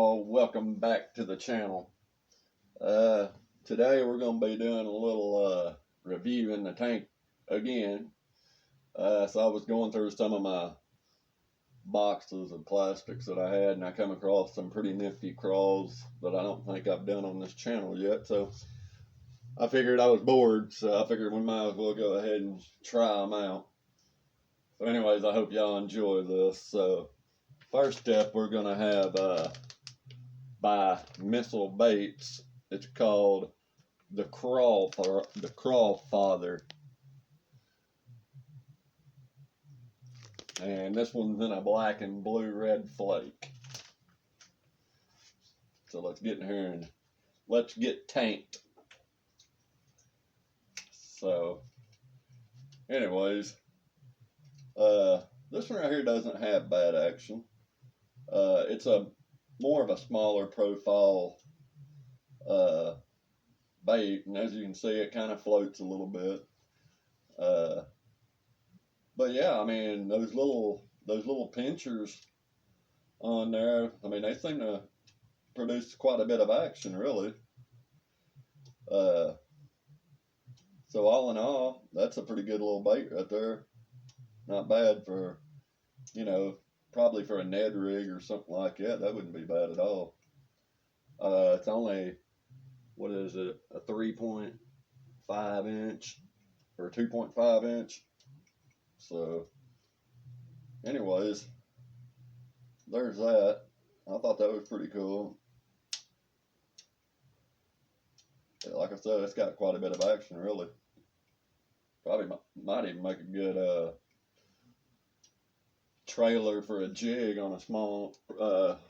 y'all, welcome back to the channel. Today we're going to be doing a little review in the tank again. So I was going through some of my boxes of plastics that I had, and I come across some pretty nifty craws that I don't think I've done on this channel yet. So I figured I was bored, so I figured we might as well go ahead and try them out. So anyways, I hope y'all enjoy this. So first step, we're going to have by Missile Baits. It's called the Craw Father, and this one's in a black and blue red flake. So let's get in here and let's get tanked. So anyways, this one right here doesn't have bad action. It's a more of a smaller profile bait, and as you can see, it kind of floats a little bit. But yeah, I mean, those little pinchers on there, I mean, they seem to produce quite a bit of action, really. So all in all, that's a pretty good little bait right there. Not bad for, you know, probably for a Ned rig or something like that. That wouldn't be bad at all. It's only, what is it, a 3.5 inch or 2.5 inch. So anyways, there's that. I thought that was pretty cool. Like I said, it's got quite a bit of action, really. Probably might even make a good trailer for a jig on a small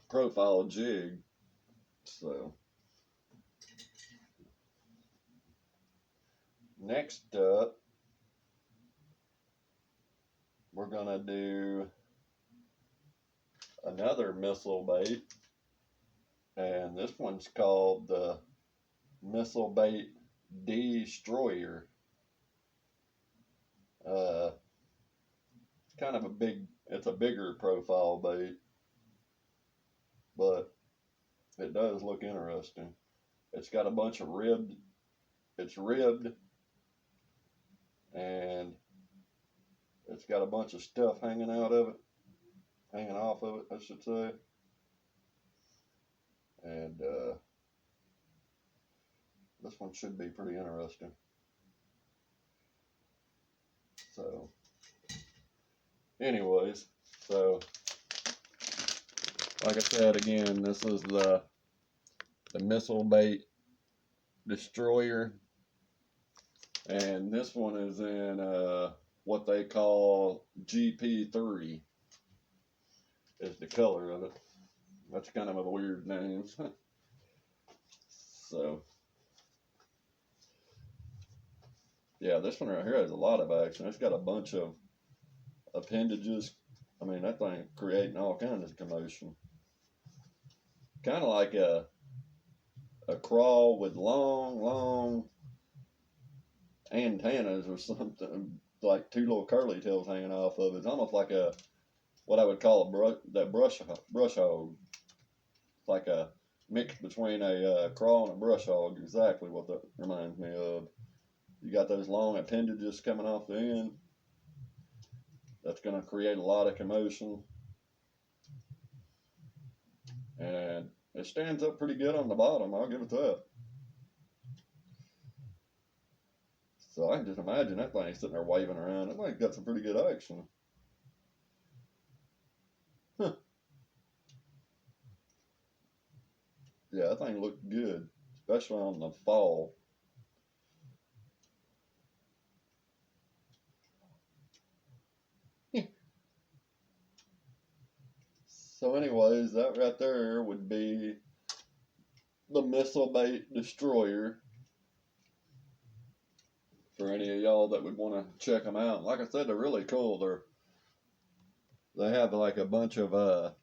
profile jig. So next up, we're gonna do another missile bait, and this one's called the Missile Bait Destroyer. It's kind of it's a bigger profile bait, but it does look interesting. It's got a bunch of it's ribbed, and it's got a bunch of stuff hanging off of it, I should say. And this one should be pretty interesting. So anyways, so like I said again, this is the Missile Bait Destroyer, and this one is in what they call GP3 is the color of it. That's kind of a weird name. So yeah, this one right here has a lot of action. It's got a bunch of appendages. I mean, that thing creating all kinds of commotion. Kind of like a craw with long antennas or something, like two little curly tails hanging off of it. It's almost like what I would call a brush hog. It's like a mix between a craw and a brush hog. Exactly what that reminds me of. You got those long appendages coming off the end. That's going to create a lot of commotion. And it stands up pretty good on the bottom, I'll give it that. So I can just imagine that thing sitting there waving around. That thing's got some pretty good action. Huh. Yeah, that thing looked good, especially on the fall. So anyways, that right there would be the Missile Bait Destroyer. For any of y'all that would want to check them out. Like I said, they're really cool. They have like a bunch of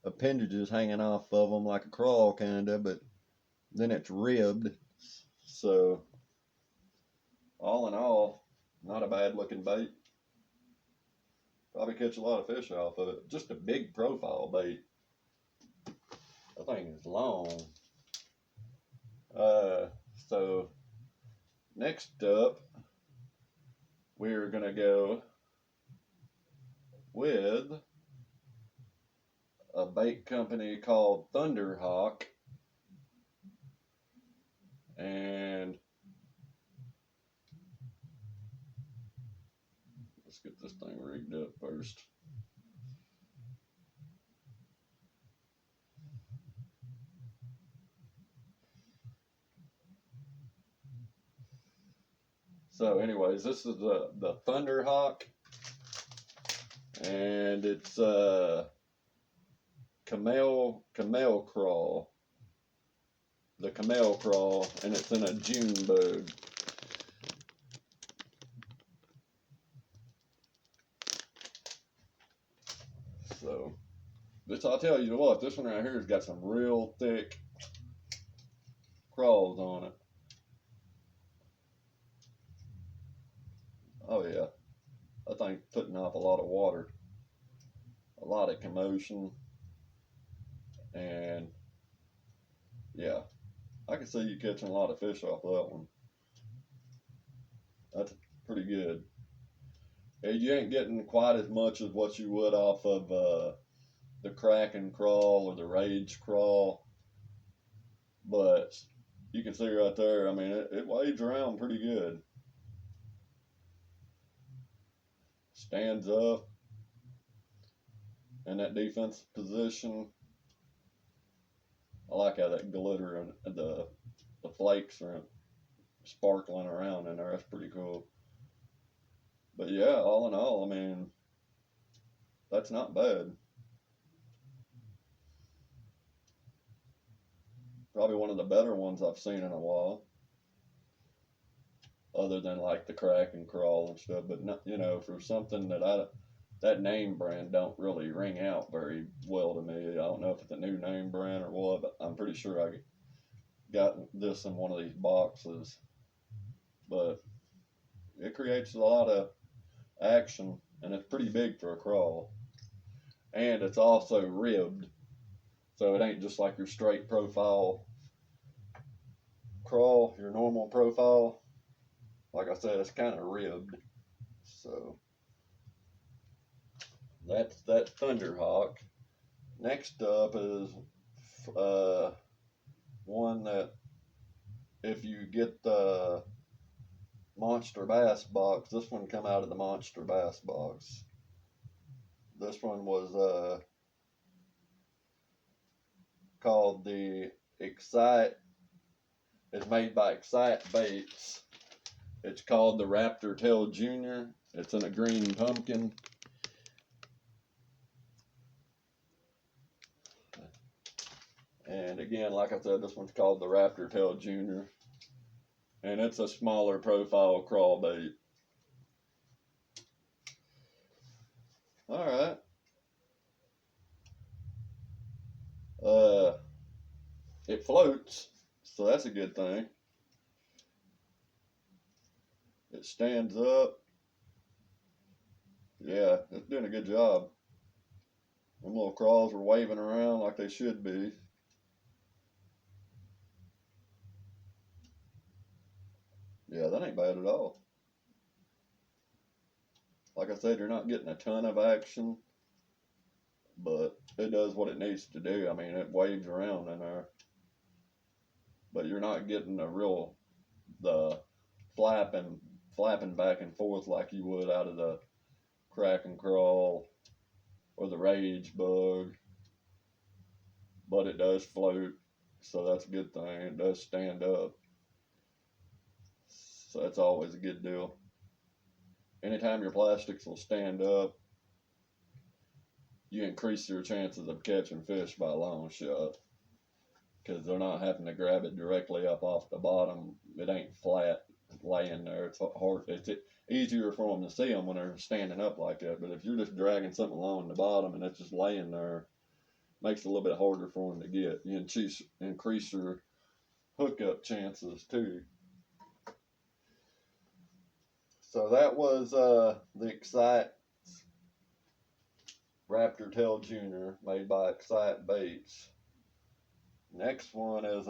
appendages hanging off of them like a craw kind of, but then it's ribbed. So all in all, not a bad looking bait. Probably catch a lot of fish off of it. Just a big profile bait. That thing is long. So next up, we're gonna go with a bait company called Thunderhawk, and let's get this thing rigged up first. So anyways, this is the Thunderhawk, and it's camel craw, the camel craw, and it's in a June bug. So this, I'll tell you what, this one right here has got some real thick crawls on it. Oh yeah, that thing's putting off a lot of water, a lot of commotion, and yeah, I can see you catching a lot of fish off that one. That's pretty good. And you ain't getting quite as much as what you would off of the Kraken crawl or the Rage crawl, but you can see right there, I mean, it waves around pretty good. Stands up in that defensive position. I like how that glitter and the flakes are sparkling around in there. That's pretty cool. But yeah, all in all, I mean, that's not bad. Probably one of the better ones I've seen in a while, other than like the Kraken crawl and stuff. But not, you know, for something that name brand don't really ring out very well to me. I don't know if it's a new name brand or what, but I'm pretty sure I got this in one of these boxes. But it creates a lot of action, and it's pretty big for a crawl. And it's also ribbed, so it ain't just like your straight profile crawl, your normal profile. Like I said, it's kind of ribbed. So that's that Thunderhawk. Next up is one that, if you get the Monster Bass box, this one come out of the Monster Bass box. This one was called the Excite. It's made by Excite Baits. It's called the Raptor Tail Junior. It's in a green pumpkin. And again, like I said, this one's called the Raptor Tail Junior. And it's a smaller profile crawl bait. Alright. It floats, so that's a good thing. It stands up. Yeah, it's doing a good job. Them little crawls are waving around like they should be. Yeah, that ain't bad at all. Like I said, you're not getting a ton of action, but it does what it needs to do. I mean, it waves around in there, but you're not getting the flapping back and forth like you would out of the Kraken crawl or the Rage bug. But it does float, so that's a good thing. It does stand up, so that's always a good deal. Anytime your plastics will stand up, you increase your chances of catching fish by a long shot, because they're not having to grab it directly up off the bottom. It ain't flat laying there. It's hard. It's easier for them to see them when they're standing up like that. But if you're just dragging something along the bottom and it's just laying there, makes it a little bit harder for them to get. You increase your hookup chances too. So that was the Excite Raptor Tail Junior, made by Excite Baits. Next one is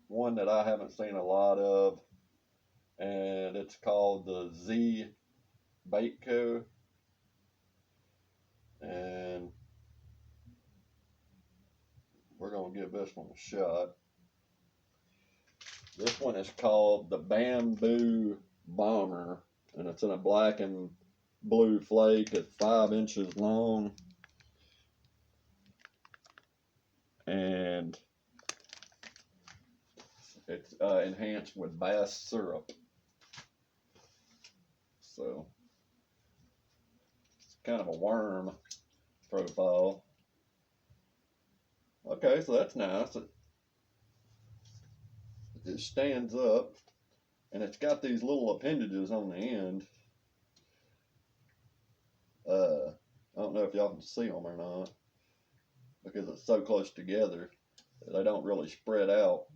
one that I haven't seen a lot of, and it's called the Z Baitco, and we're gonna give this one a shot. This one is called the Bamboo Bomber, and it's in a black and blue flake. It's 5 inches long, and it's enhanced with bass syrup. So it's kind of a worm profile. Okay, so that's nice. It stands up, and it's got these little appendages on the end. I don't know if y'all can see them or not, because it's so close together. They don't really spread out,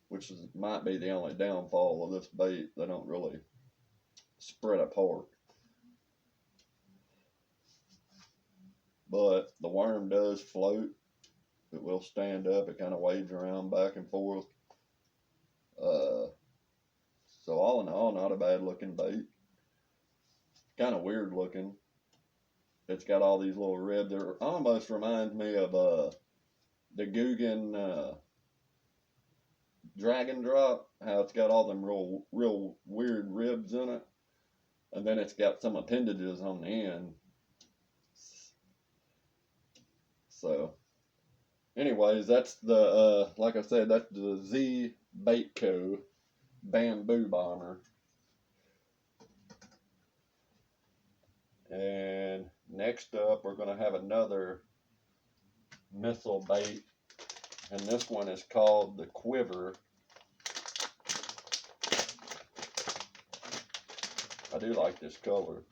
which might be the only downfall of this bait. They don't really spread apart. But the worm does float. It will stand up. It kind of waves around back and forth. So all in all, not a bad looking bait. Kind of weird looking. It's got all these little ribs. It almost reminds me of the Guggen Dragon Drop. How it's got all them real weird ribs in it, and then it's got some appendages on the end. So, anyways, that's the like I said, that's the Z Baitco Bamboo Bomber. And next up, we're going to have another missile bait, and this one is called the Quiver. I do like this color.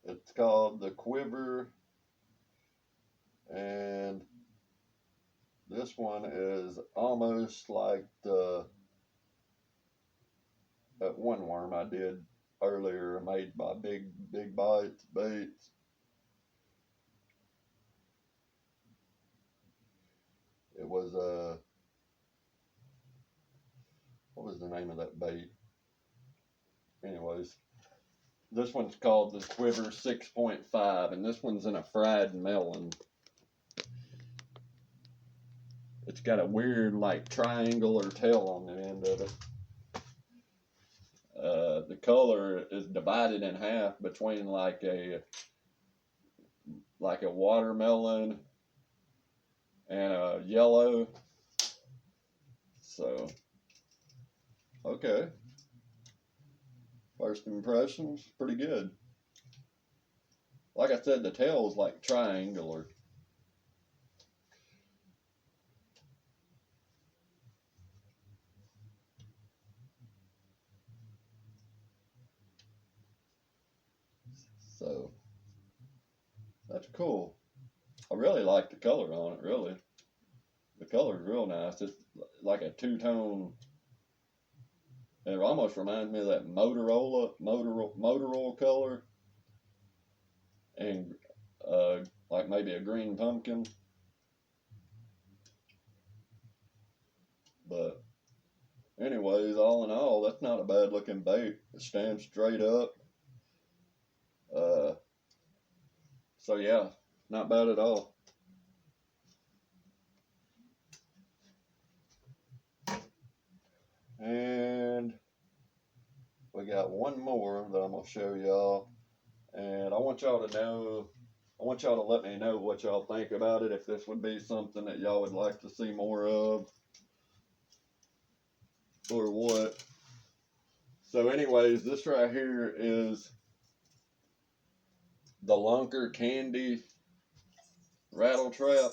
It's called the Quiver, and this one is almost like that one worm I did earlier, made by Big Bites Baits. It was what was the name of that bait? Anyways, this one's called the Quiver 6.5, and this one's in a fried melon. It's got a weird like triangular tail on the end of it. The color is divided in half between like a watermelon and a yellow. So, okay. First impressions, pretty good. Like I said, the tail is like triangular. So, that's cool. I really like the color on it, really. The color is real nice. It's like a two-tone. It almost reminds me of that Motorola color, and like maybe a green pumpkin. But anyways, all in all, that's not a bad looking bait. It stands straight up. So yeah, not bad at all. And we got one more that I'm gonna show y'all, and I want y'all to let me know what y'all think about it, if this would be something that y'all would like to see more of, or what. So anyways, this right here is the Lunker Candy Rattle Trap.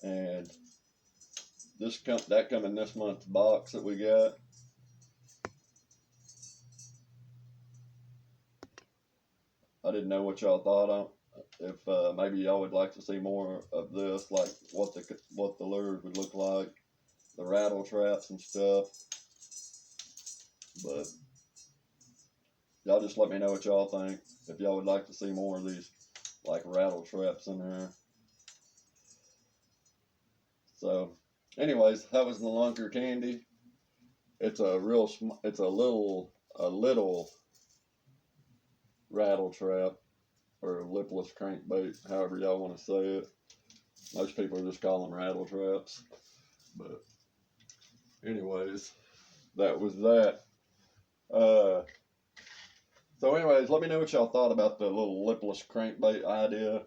And that come in this month's box that we got. I didn't know what y'all thought on, if maybe y'all would like to see more of this, like what the lure yours would look like, the rattle traps and stuff. But y'all just let me know what y'all think. If y'all would like to see more of these like rattle traps in here. So, anyways, that was the lunker candy. It's a little rattle trap or lipless crankbait, however y'all want to say it. Most people just call them rattle traps. But anyways, that was that. So anyways, let me know what y'all thought about the little lipless crankbait idea.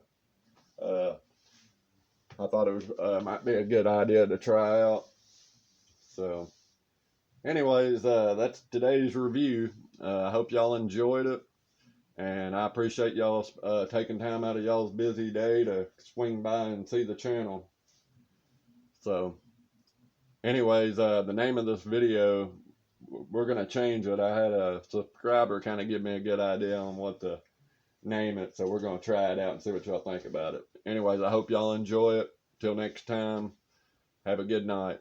I thought it was might be a good idea to try out. So anyways, that's today's review. I hope y'all enjoyed it. And I appreciate y'all taking time out of y'all's busy day to swing by and see the channel. So anyways, the name of this video, we're going to change it. I had a subscriber kind of give me a good idea on what to name it. So we're going to try it out and see what y'all think about it. Anyways, I hope y'all enjoy it. Till next time, have a good night.